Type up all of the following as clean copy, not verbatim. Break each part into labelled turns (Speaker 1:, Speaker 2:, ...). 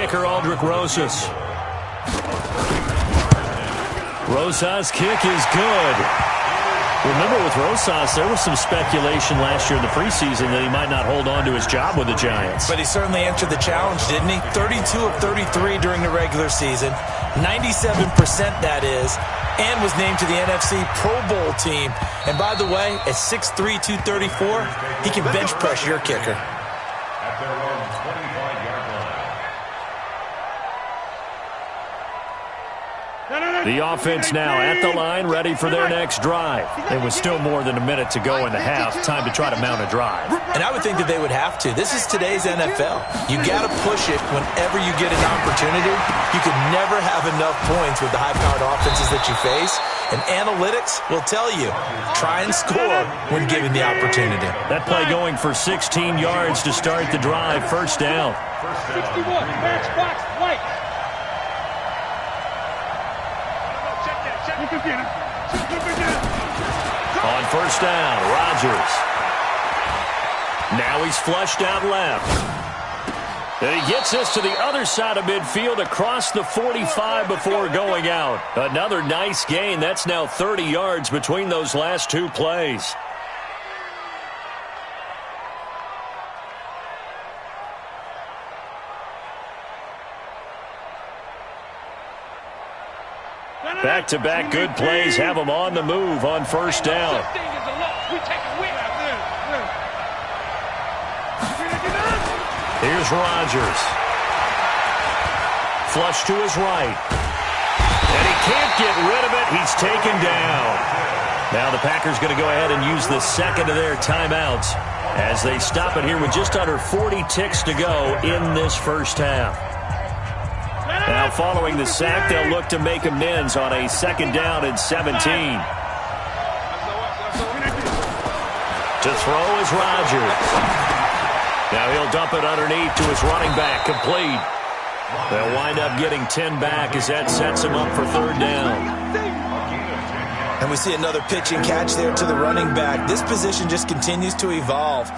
Speaker 1: kicker Aldrich Rosas. Rosas' kick is good. Remember, with Rosas, there was some speculation last year in the preseason that he might not hold on to his job with the Giants.
Speaker 2: But he certainly answered the challenge, didn't he? 32 of 33 during the regular season, 97% that is, and was named to the NFC Pro Bowl team. And by the way, at 6'3", 234, he can bench press your kicker.
Speaker 1: The offense now at the line, ready for their next drive. It was still more than a minute to go in the half. Time to try to mount a drive.
Speaker 2: And I would think that they would have to. This is today's NFL. You got to push it whenever you get an opportunity. You could never have enough points with the high-powered offenses that you face. And analytics will tell you, try and score when given the opportunity.
Speaker 1: That play going for 16 yards to start the drive. First down.
Speaker 3: 61, matchbox, white.
Speaker 1: On first down, Rodgers. Now he's flushed out left. And he gets us to the other side of midfield across the 45 before going out. Another nice gain. That's now 30 yards between those last two plays. Back-to-back good plays have them on the move on first down. Here's Rodgers. Flush to his right. And he can't get rid of it. He's taken down. Now the Packers going to go ahead and use the second of their timeouts as they stop it here with just under 40 ticks to go in this first half. Now, following the sack, they'll look to make amends on a second down and 17. To throw is Rodgers. Now he'll dump it underneath to his running back, complete. They'll wind up getting 10 back as that sets him up for third down.
Speaker 2: And we see another pitch and catch there to the running back. This position just continues to evolve.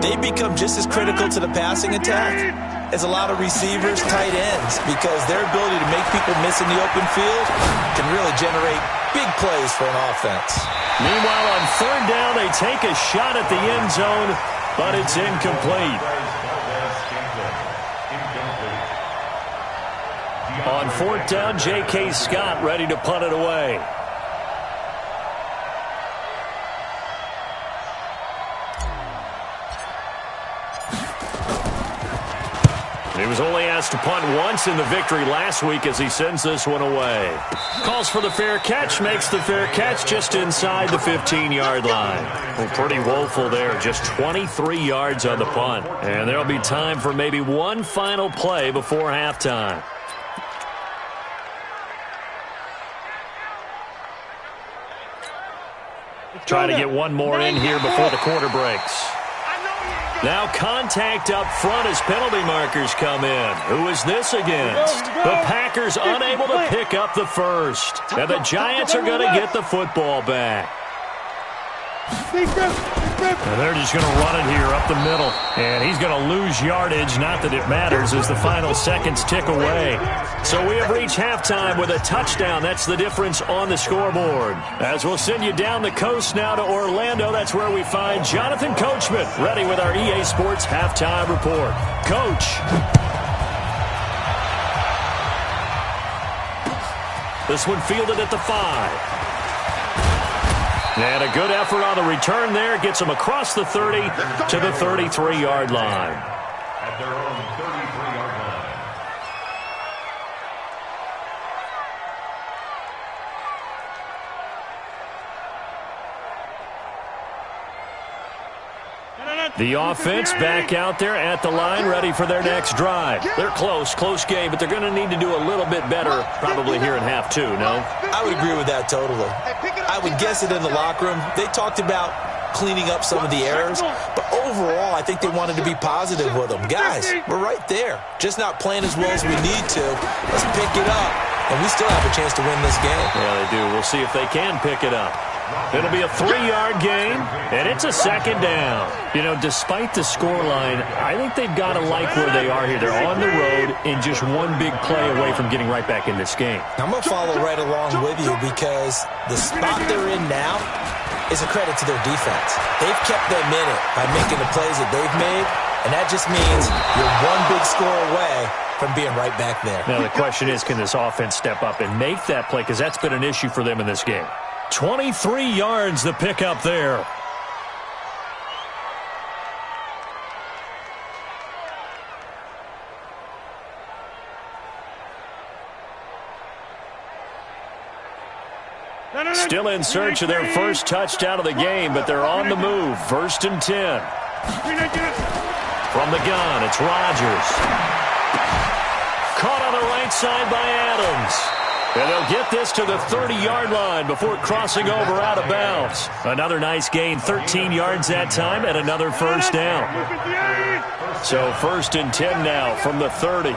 Speaker 2: They become just as critical to the passing attack as a lot of receivers, tight ends, because their ability to make people miss in the open field can really generate big plays for an offense.
Speaker 1: Meanwhile, on third down, they take a shot at the end zone, but it's incomplete. On fourth down, J.K. Scott ready to punt it away. He was only asked to punt once in the victory last week as he sends this one away. Calls for the fair catch, makes the fair catch just inside the 15-yard line. Well, pretty woeful there, just 23 yards on the punt. And there'll be time for maybe one final play before halftime. Try to get one more in here before the quarter breaks. Now contact up front as penalty markers come in. Who is this against? The Packers unable to pick up the first. And the Giants are going to get the football back. And they're just going to run it here up the middle. And he's going to lose yardage. Not that it matters as the final seconds tick away. So we have reached halftime with a touchdown. That's the difference on the scoreboard. As we'll send you down the coast now to Orlando, that's where we find Jonathan Coachman ready with our EA Sports halftime report. Coach. This one fielded at the 5. And a good effort on the return there. Gets them across the 30 to the 33-yard line. At their own 33-yard line. The offense back out there at the line, ready for their next drive. They're close game, but they're going to need to do a little bit better probably here in half two, no?
Speaker 2: I would agree with that totally. I would guess it in the locker room. They talked about cleaning up some of the errors, but overall, I think they wanted to be positive with them. Guys, we're right there. Just not playing as well as we need to. Let's pick it up, and we still have a chance to win this game.
Speaker 1: Yeah, they do. We'll see if they can pick it up. It'll be a 3-yard gain, and it's a second down. You know, despite the scoreline, I think they've got to like where they are here. They're on the road and just one big play away from getting right back in this game.
Speaker 2: I'm going to follow right along with you because the spot they're in now is a credit to their defense. They've kept them in it by making the plays that they've made, and that just means you're one big score away from being right back there.
Speaker 1: Now, the question is, can this offense step up and make that play? Because that's been an issue for them in this game. 23 yards the pick up there. Still in search of their first touchdown of the game, but they're on the move. 1st and 10. From the gun, it's Rodgers. Caught on the right side by Adams. And they'll get this to the 30-yard line before crossing over out of bounds. Another nice gain, 13 yards that time, and another first down. So 1st and 10 now from the 30.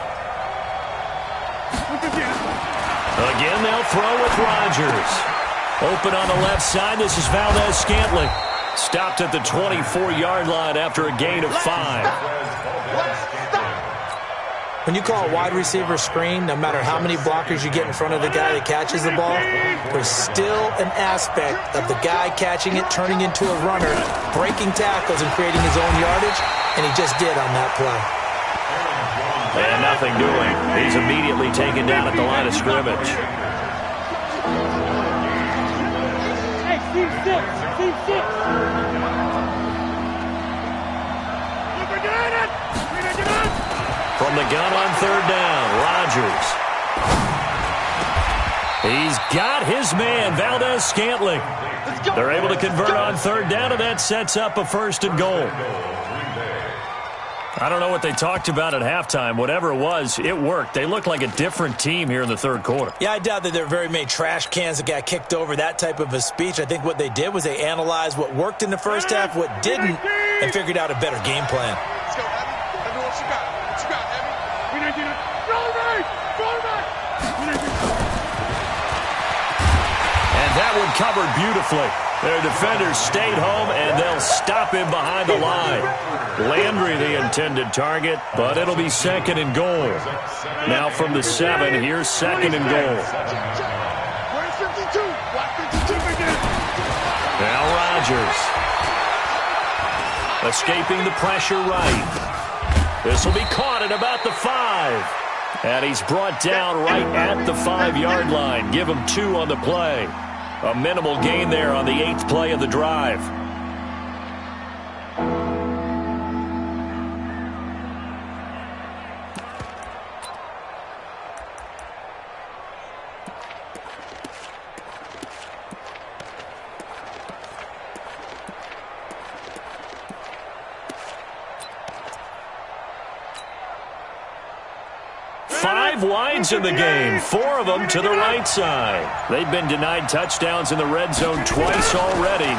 Speaker 1: Again, they'll throw with Rodgers. Open on the left side, this is Valdez-Scantling. Stopped at the 24-yard line after a gain of 5.
Speaker 2: When you call a wide receiver screen, no matter how many blockers you get in front of the guy that catches the ball, there's still an aspect of the guy catching it, turning into a runner, breaking tackles and creating his own yardage, and he just did on that play.
Speaker 1: And nothing doing. He's immediately taken down at the line of scrimmage. From the gun on 3rd down, Rodgers. He's got his man, Valdez-Scantling. They're able to convert on 3rd down, and that sets up a 1st and goal. I don't know what they talked about at halftime. Whatever it was, it worked. They look like a different team here in the 3rd quarter.
Speaker 2: Yeah, I doubt that there are very many trash cans that got kicked over, that type of a speech. I think what they did was they analyzed what worked in the first half, what didn't, and figured out a better game plan.
Speaker 4: Let's go, Abby. Let me know what you got. What you got, Abby?
Speaker 1: And that one covered beautifully. Their defenders stayed home, and they'll stop him behind the line. Landry the intended target, but it'll be 2nd and goal. Now from the 7, here's 2nd and goal. Now Rodgers. Escaping the pressure right. This will be caught at about the 5. And he's brought down right at the 5-yard line. Give him 2 on the play. A minimal gain there on the 8th play of the drive. Wides in the game, 4 of them to the right side. They've been denied touchdowns in the red zone twice already.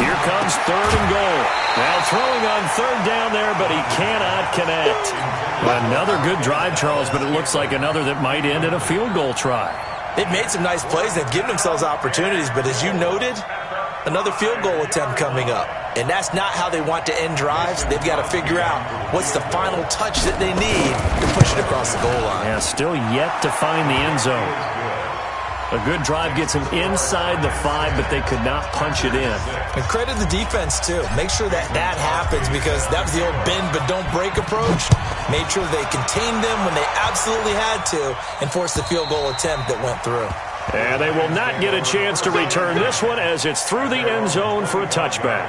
Speaker 1: Here comes 3rd and goal. Now throwing on 3rd down there, but he cannot connect. Another good drive, Charles, but it looks like another that might end in a field goal try.
Speaker 2: They've made some nice plays. They've given themselves opportunities, but as you noted, another field goal attempt coming up. And that's not how they want to end drives. They've got to figure out what's the final touch that they need to push it across the goal line.
Speaker 1: Yeah, still yet to find the end zone. A good drive gets them inside the 5, but they could not punch it in.
Speaker 2: And credit the defense, too. Make sure that that happens because that was the old bend but don't break approach. Made sure they contained them when they absolutely had to and forced the field goal attempt that went through.
Speaker 1: And they will not get a chance to return this one as it's through the end zone for a touchback.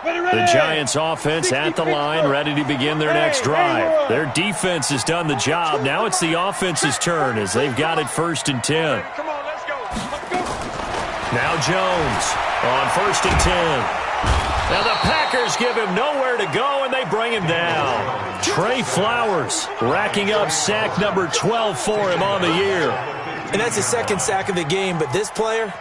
Speaker 1: The Giants offense at the line, ready to begin their next drive. Their defense has done the job. Now it's the offense's turn as they've got it 1st and 10.
Speaker 4: Come on, let's go. Let's go.
Speaker 1: Now Jones on 1st and 10. Now the Packers give him nowhere to go, and they bring him down. Trey Flowers racking up sack number 12 for him on the year.
Speaker 2: And that's his 2nd sack of the game, but this player,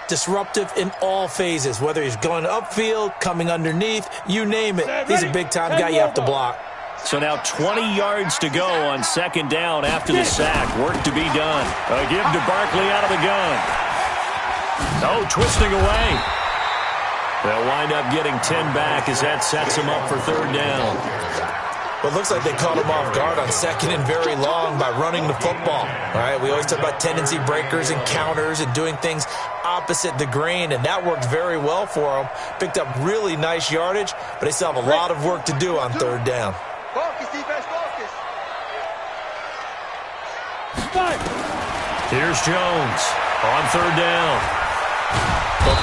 Speaker 2: disruptive in all phases, whether he's going upfield, coming underneath, you name it. He's a big-time guy you have to block.
Speaker 1: So now 20 yards to go on second down after the sack. Work to be done. A give to Barkley out of the gun. Oh, twisting away. They'll wind up getting 10 back as that sets him up for third down.
Speaker 2: Well, it looks like they caught him off guard on second and very long by running the football. All right, we always talk about tendency breakers and counters and doing things opposite the grain, and that worked very well for them. Picked up really nice yardage, but they still have a lot of work to do on third down.
Speaker 4: Focus, defense, focus.
Speaker 1: Here's Jones on third down.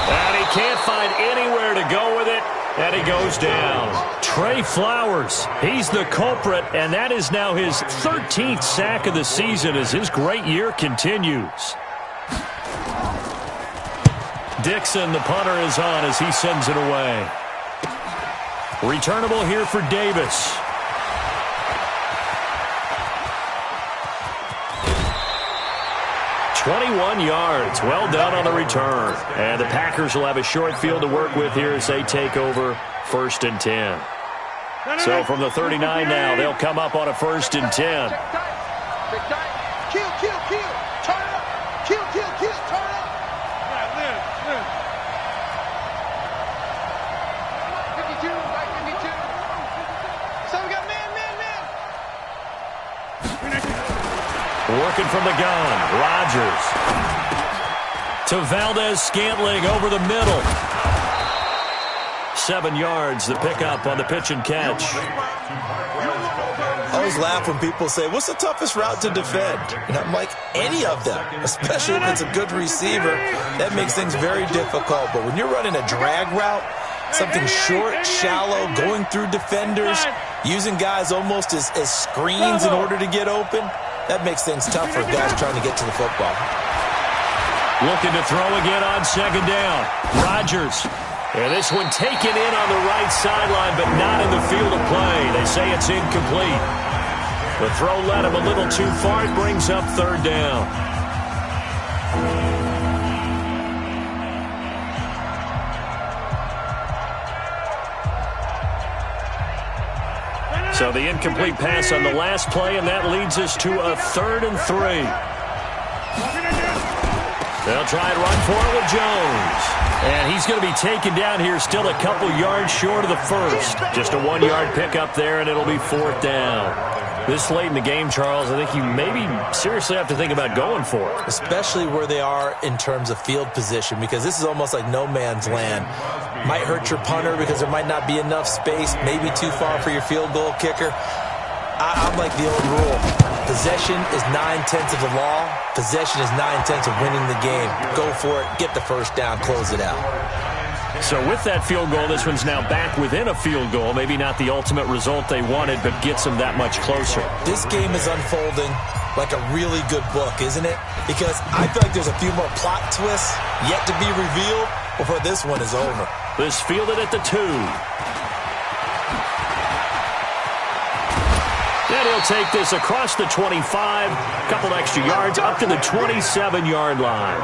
Speaker 1: And he can't find anywhere to go with it, and he goes down. Trey Flowers, he's the culprit, and that is now his 13th sack of the season as his great year continues. Dixon, the punter, is on as he sends it away. Returnable here for Davis. 21 yards. Well done on the return. And the Packers will have a short field to work with here as they take over first and 10. So from the 39 now, they'll come up on a first and 10.
Speaker 4: Kill, kill, kill. Turn it up. Kill, kill, kill. Turn it up. Yeah, live. 52, right, 52. So we got man.
Speaker 1: Working from the gun. Rodgers. To Valdez-Scantling over the middle. 7 yards, the pickup on the pitch and catch.
Speaker 2: I always laugh when people say, what's the toughest route to defend? And I'm like, any of them, especially if it's a good receiver. That makes things very difficult. But when you're running a drag route, something short, shallow, going through defenders, using guys almost as screens in order to get open, that makes things tough for guys trying to get to the football.
Speaker 1: Looking to throw again on second down. Rodgers. And this one taken in on the right sideline, but not in the field of play. They say it's incomplete. The throw led him a little too far. It brings up third down. So the incomplete pass on the last play, and that leads us to a 3rd and 3. They'll try and run for it with Jones. And he's going to be taken down here still a couple yards short of the first. Just a 1-yard pickup there, and it'll be 4th down. This late in the game, Charles, I think you maybe seriously have to think about going for it.
Speaker 2: Especially where they are in terms of field position, because this is almost like no man's land. Might hurt your punter because there might not be enough space, maybe too far for your field goal kicker. I'm like the old rule. Possession is 9/10 of the law. Possession is 9/10 of winning the game. Go for it. Get the first down. Close it out.
Speaker 1: So with that field goal, this one's now back within a field goal. Maybe not the ultimate result they wanted, but gets them that much closer.
Speaker 2: This game is unfolding like a really good book, isn't it? Because I feel like there's a few more plot twists yet to be revealed before this one is over.
Speaker 1: This fielded at the 2. And he'll take this across the 25, a couple extra yards, up to the 27-yard line.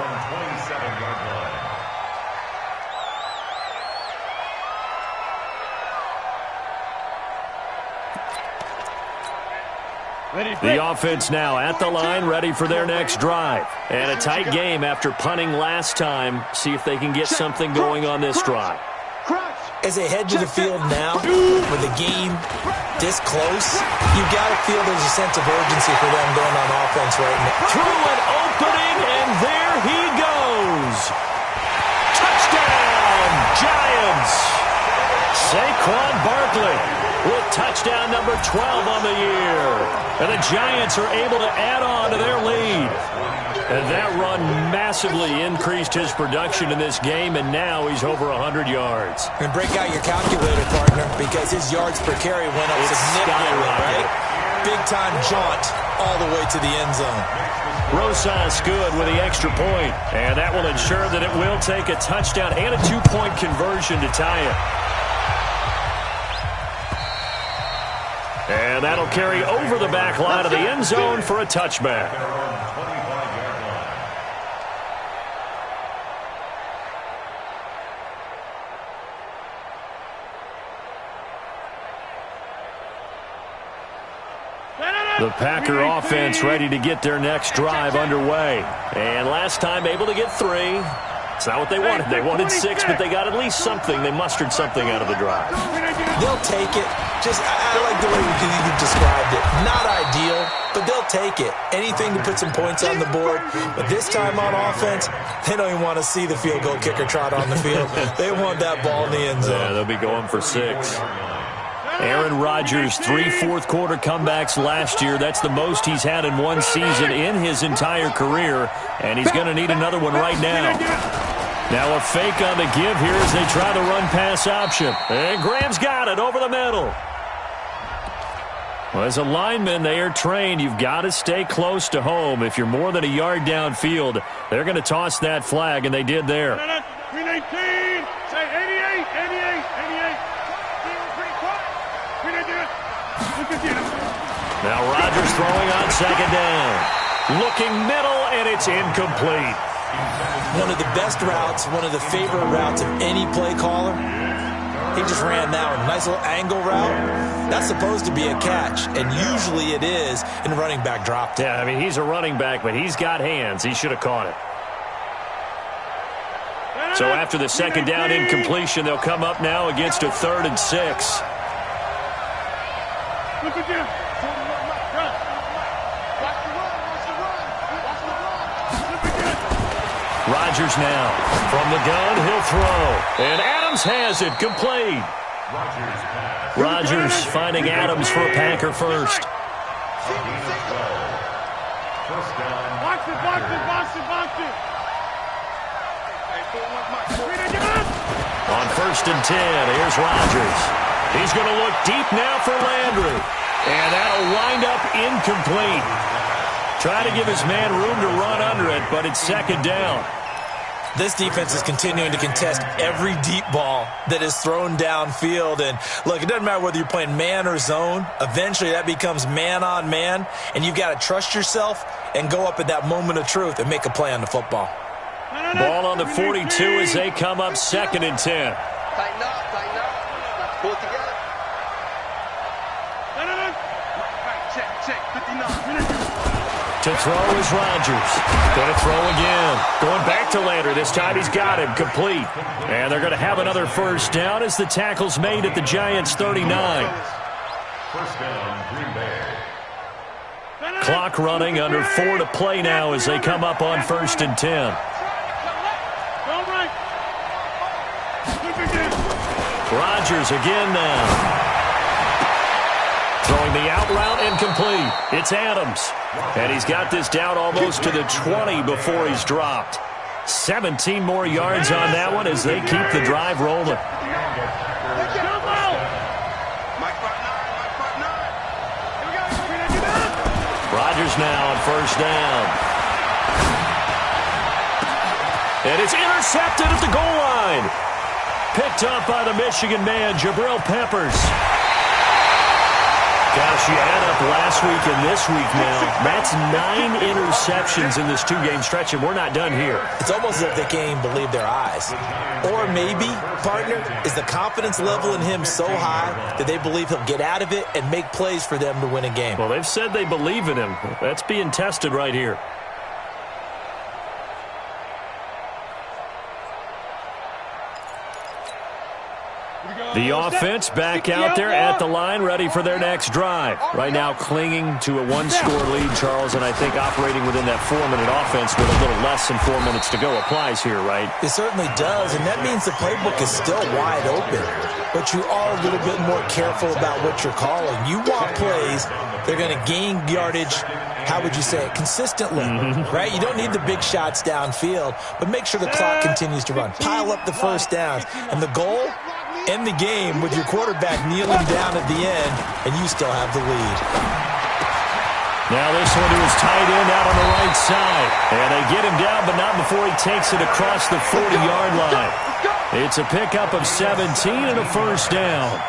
Speaker 1: The offense now at the line, ready for their next drive. And a tight game after punting last time. See if they can get something going on this drive.
Speaker 2: As they head to the field now, with the game this close, you got to feel there's a sense of urgency for them going on offense right now.
Speaker 1: Through an opening, and there he goes. Touchdown, Giants. Saquon Barkley with touchdown number 12 on the year. And the Giants are able to add on to their lead. And that run massively increased his production in this game, and now he's over 100 yards.
Speaker 2: And break out your calculator, partner, because his yards per carry went up significantly, right? Big-time jaunt all the way to the end zone.
Speaker 1: Rosas good with the extra point, and that will ensure that it will take a touchdown and a 2-point conversion to tie it. And that'll carry over the back line of the end zone for a touchback. The Packer offense ready to get their next drive underway. And last time able to get 3. It's not what they wanted. They wanted 6, but they got at least something. They mustered something out of the drive.
Speaker 2: They'll take it. I like the way you described it. Not ideal, but they'll take it. Anything to put some points on the board. But this time on offense, they don't even want to see the field goal kicker trot on the field. They want that ball in the end zone.
Speaker 1: Yeah, they'll be going for 6. Aaron Rodgers, 3 fourth-quarter comebacks last year. That's the most he's had in one season in his entire career, and he's going to need another one right now. Now a fake on the give here as they try the run-pass option. And Graham's got it over the middle. Well, as a lineman, they are trained. You've got to stay close to home. If you're more than a yard downfield, they're going to toss that flag, and they did there.
Speaker 3: 319, say 88, 88, 88.
Speaker 1: Now Rodgers throwing on second down. Looking middle, and it's incomplete.
Speaker 2: One of the best routes, one of the favorite routes of any play caller. He just ran that one. Nice little angle route. That's supposed to be a catch, and usually it is, and the running back dropped it.
Speaker 1: Yeah, I mean, he's a running back, but he's got hands. He should have caught it. So after the second down incompletion, they'll come up now against a 3rd and 6.
Speaker 3: Look at you.
Speaker 1: Rodgers now from the gun. He'll throw. And Adams has it. Complete. Rodgers finding Adams for a Packer first.
Speaker 3: Box it, box it, box it, box it.
Speaker 1: On 1st and 10, here's Rodgers. He's going to look deep now for Landry. And that'll wind up incomplete. Try to give his man room to run under it, but it's second down.
Speaker 2: This defense is continuing to contest every deep ball that is thrown downfield. And, look, it doesn't matter whether you're playing man or zone. Eventually that becomes man-on-man, and you've got to trust yourself and go up at that moment of truth and make a play on the football.
Speaker 1: Ball on the 42 as they come up 2nd and 10.
Speaker 4: Tighten up, tighten up. Pull it together. Check, 59.
Speaker 1: To throw is Rodgers. Going to throw again. Going back to Landry. This time he's got him. Complete. And they're going to have another first down as the tackle's made at the Giants' 39.
Speaker 5: First down, Green Bay.
Speaker 1: Clock running under 4 to play now as they come up on 1st and 10. Rodgers again now. Throwing the out route incomplete. It's Adams. And he's got this down almost to the 20 before he's dropped. 17 more yards on that one as they keep the drive rolling. Rodgers now on 1st down. And it's intercepted at the goal line. Picked up by the Michigan man, Jabril Peppers. Gosh, you add up last week and this week now. That's 9 interceptions in this 2-game stretch, and we're not done here.
Speaker 2: It's almost as if they can't even believe their eyes. Or maybe, partner, is the confidence level in him so high that they believe he'll get out of it and make plays for them to win a game.
Speaker 1: Well, they've said they believe in him. That's being tested right here. The offense back out there at the line, ready for their next drive. Right now clinging to a 1-score lead, Charles, and I think operating within that 4-minute offense with a little less than 4 minutes to go applies here, right?
Speaker 2: It certainly does, and that means the playbook is still wide open. But you are a little bit more careful about what you're calling. You want plays, they're going to gain yardage, how would you say it, consistently, right? You don't need the big shots downfield, but make sure the clock continues to run. Pile up the first downs, and the goal, end the game with your quarterback kneeling down at the end, and you still have the lead.
Speaker 1: Now this one to his tight end out on the right side. And they get him down, but not before he takes it across the 40-yard line. It's a pickup of 17 and a first down.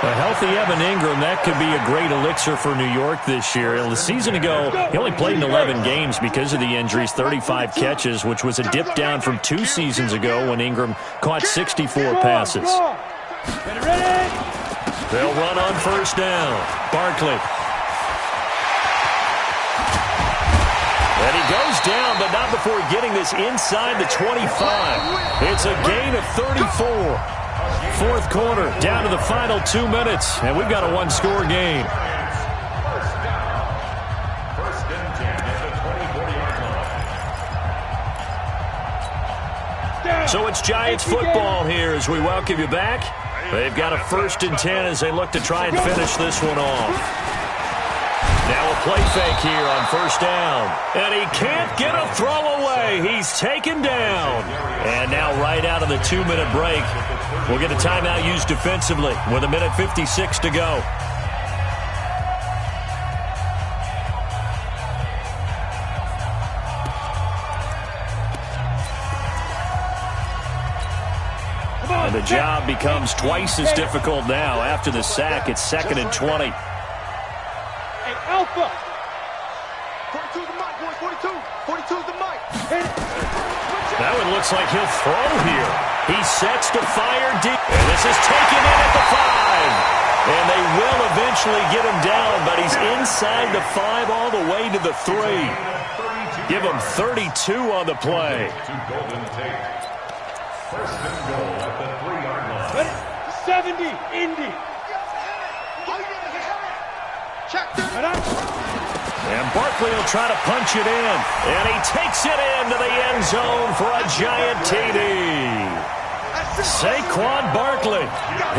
Speaker 1: A healthy Evan Ingram, that could be a great elixir for New York this year. The season ago, he only played in 11 games because of the injuries, 35 catches, which was a dip down from 2 seasons ago when Ingram caught 64 passes.
Speaker 3: Ready?
Speaker 1: They'll run on first down. Barkley And he goes down, but not before getting this inside the 25. It's a gain of 34. Fourth quarter, down to the final 2 minutes, and we've got a one-score game.
Speaker 5: First and 10 at the 24-yard line.
Speaker 1: So it's Giants football here as we welcome you back. They've got a first and 10 as they look to try and finish this one off. Now a play fake here on first down. And he can't get a throw away. He's taken down. And now right out of the 2-minute break, we'll get a timeout used defensively with 1:56 to go. And the job becomes twice as difficult now. After the sack, it's 2nd and 20.
Speaker 4: Alpha. 42 is the mic, boys. 42. 42 is the mic.
Speaker 1: That one looks like he'll throw here. He sets to fire deep. And this is taken in at the 5. And they will eventually get him down, but he's inside the 5 all the way to the 3. Give him 32 on the play.
Speaker 5: First and goal at the 3-yard line.
Speaker 4: 70, Indy.
Speaker 1: And Barkley will try to punch it in. And he takes it into the end zone for a Giant TD. Saquon Barkley,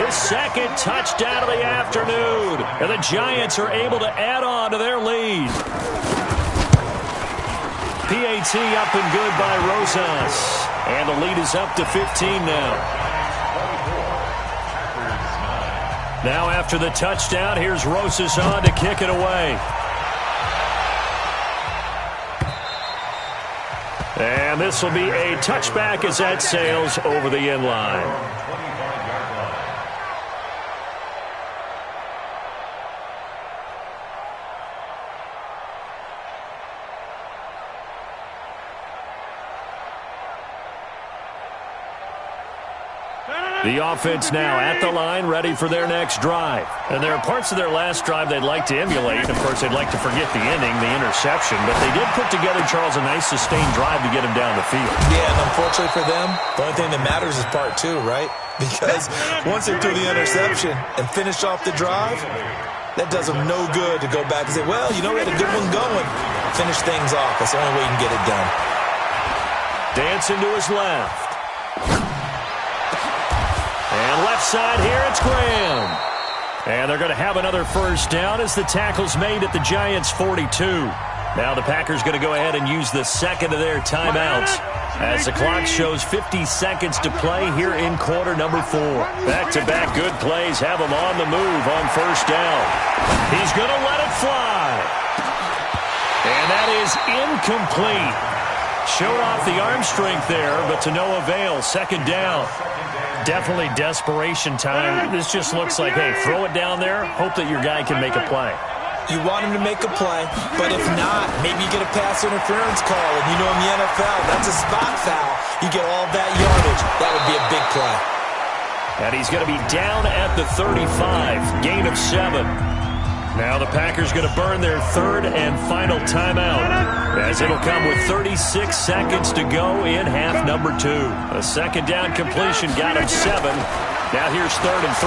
Speaker 1: his second touchdown of the afternoon. And the Giants are able to add on to their lead. PAT up and good by Rosas. And the lead is up to 15 now. Now after the touchdown, here's Rosas on to kick it away. And this will be a touchback as that sails over the end line. The offense now at the line, ready for their next drive. And there are parts of their last drive they'd like to emulate. Of course, they'd like to forget the ending, the interception. But they did put together, Charles, a nice sustained drive to get him down the field.
Speaker 2: Yeah, and unfortunately for them, the only thing that matters is part 2, right? Because once they threw the interception and finished off the drive, that does them no good to go back and say, well, you know, we had a good one going. Finish things off. That's the only way you can get it done.
Speaker 1: Dancing to his left. And left side here, it's Graham. And they're going to have another first down as the tackle's made at the Giants' 42. Now the Packers going to go ahead and use the second of their timeouts as the clock shows 50 seconds to play here in quarter number 4. Back-to-back good plays have him on the move on first down. He's going to let it fly. And that is incomplete. Showed off the arm strength there, but to no avail. Second down. Definitely desperation time. This just looks like, hey, throw it down there, hope that your guy can make a play.
Speaker 2: You want him to make a play, but if not, maybe you get a pass interference call. And you know in the NFL, that's a spot foul. You get all that yardage. That would be a big play.
Speaker 1: And he's going to be down at the 35, gain of 7. Now the Packers going to burn their third and final timeout as it'll come with 36 seconds to go in half number 2. A second down completion got him 7. Now here's 3rd and 3.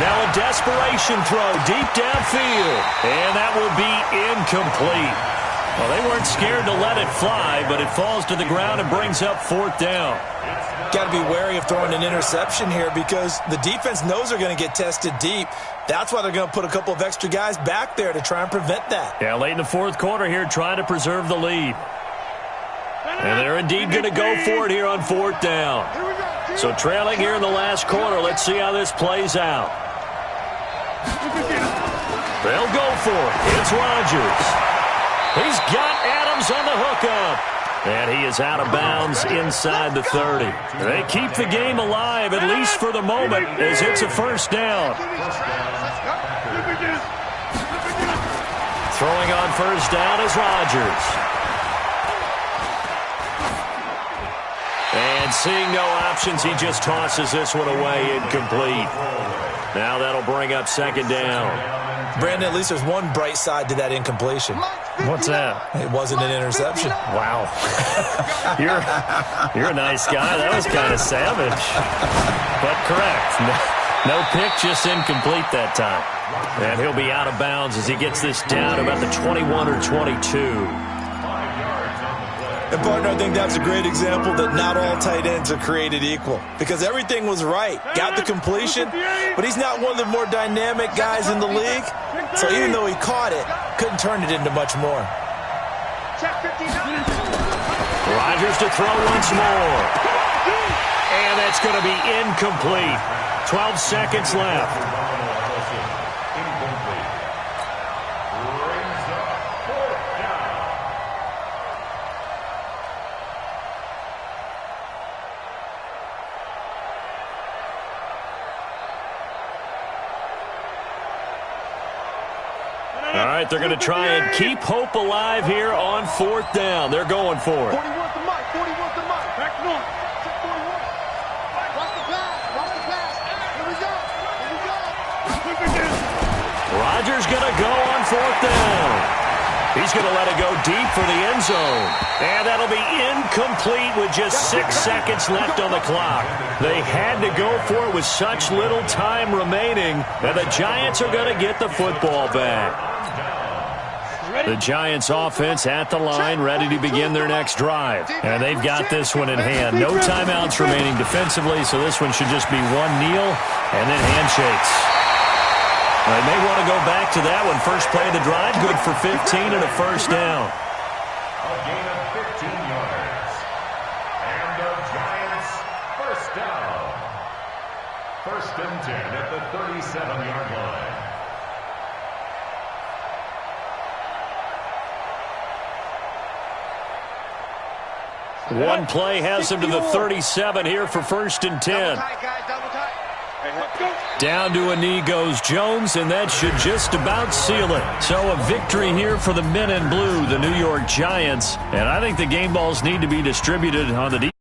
Speaker 1: Now a desperation throw deep downfield, and that will be incomplete. Well, they weren't scared to let it fly, but it falls to the ground and brings up 4th down.
Speaker 2: Got to be wary of throwing an interception here because the defense knows they're going to get tested deep. That's why they're going to put a couple of extra guys back there to try and prevent that.
Speaker 1: Yeah, late in the 4th quarter here, trying to preserve the lead. And they're indeed going to go for it here on 4th down. So trailing here in the last quarter, let's see how this plays out. They'll go for it. It's Rodgers. He's got Adams on the hookup. And he is out of bounds inside the 30. They keep the game alive, at least for the moment, as it's a first down. Throwing on first down is Rodgers. And seeing no options, he just tosses this one away incomplete. Now that'll bring up 2nd down.
Speaker 2: Brandon, at least there's one bright side to that incompletion.
Speaker 1: What's that?
Speaker 2: It wasn't an interception.
Speaker 1: Wow. You're a nice guy. That was kind of savage. But correct. No pick, just incomplete that time. And he'll be out of bounds as he gets this down to about the 21 or 22.
Speaker 2: And, partner, I think that's a great example that not all tight ends are created equal because everything was right. Got the completion, but he's not one of the more dynamic guys in the league. So even though he caught it, couldn't turn it into much more.
Speaker 1: Rodgers to throw once more. And that's going to be incomplete. 12 seconds left. All right, they're going to try and keep hope alive here on 4th down. They're going for it.
Speaker 4: 41 to Mike. 41 to Mike. Back north. Check 41. Watch the pass. Watch the pass. Here we go. Here we go.
Speaker 1: Rodgers going to go on 4th down. He's going to let it go deep for the end zone. And that'll be incomplete with just 6 seconds left on the clock. They had to go for it with such little time remaining. And the Giants are going to get the football back. The Giants offense at the line, ready to begin their next drive. And they've got this one in hand. No timeouts remaining defensively, so this one should just be one kneel and then handshakes. They may want to go back to that one. First play of the drive, good for 15 and a first down.
Speaker 5: A gain of 15 yards. And the Giants first down. 1st and 10 at the 37-yard line.
Speaker 1: One play has him to the 37 here for 1st and 10. Down to a knee goes Jones, and that should just about seal it. So a victory here for the men in blue, the New York Giants. And I think the game balls need to be distributed on the defense.